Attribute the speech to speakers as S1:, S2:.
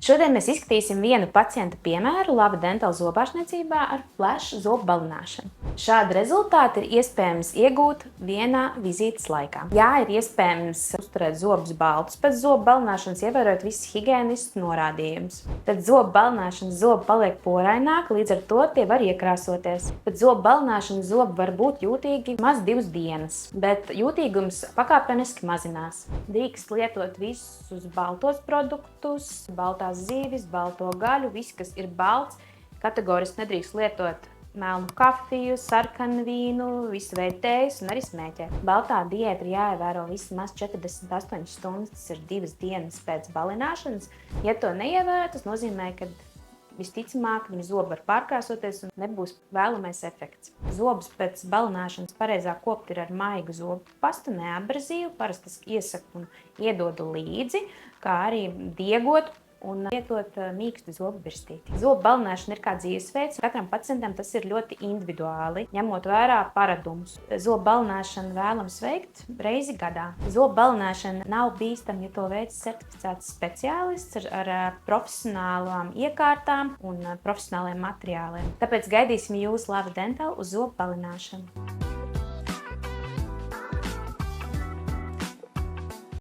S1: Šodien mēs izskatīsim vienu pacienta piemēru Lava Dental zobārstniecībā ar flash zobu balināšanu. Šādi rezultāti ir iespējams iegūt vienā vizītes laikā. Jā, ir iespējams uzturēt zobus baltus pēc zobu balināšanas, ievērot visus higienistus norādījumus. Pēc zobu balināšanas zobi paliek poraināki, līdz ar to tie var iekrāsoties. Pēc zobu balināšanas zobi var būt jūtīgi maz 2 dienas, bet jūtīgums pakāpeniski mazinās. Drīkst lietot visus baltos produktus, baltās zīves, balto gaļu, viss, kas ir balts. Kategoriski nedrīkst lietot melnu kafiju, sarkanu vīnu, visu veidu tējas un arī smēķēt. Baltā diēta ir jāievēro vismaz 48 stundas, tas ir 2 dienas pēc balināšanas. Ja to neievēro, tas nozīmē, ka visticamāk viņa zobi var pārkrāsoties un nebūs vēlamais efekts. Zobus pēc balināšanas pareizāk kopt ir ar maigu zobu pastu, neabrazīvu, parasti iesaku un iedodu līdzi, kā arī diegot un lietot mīkstu zobu birstīti. Zobu balināšana ir kā dzīvesveids. Katram pacientam tas ir ļoti individuāli, ņemot vērā paradumus. Zobu balināšanu vēlams veikt reizi gadā. Zobu balināšana nav bīstama, ja to veids certificēts speciālists ar profesionālām iekārtām un profesionāliem materiāliem. Tāpēc gaidīsim jūs Lava Dental uz zobu balināšanu.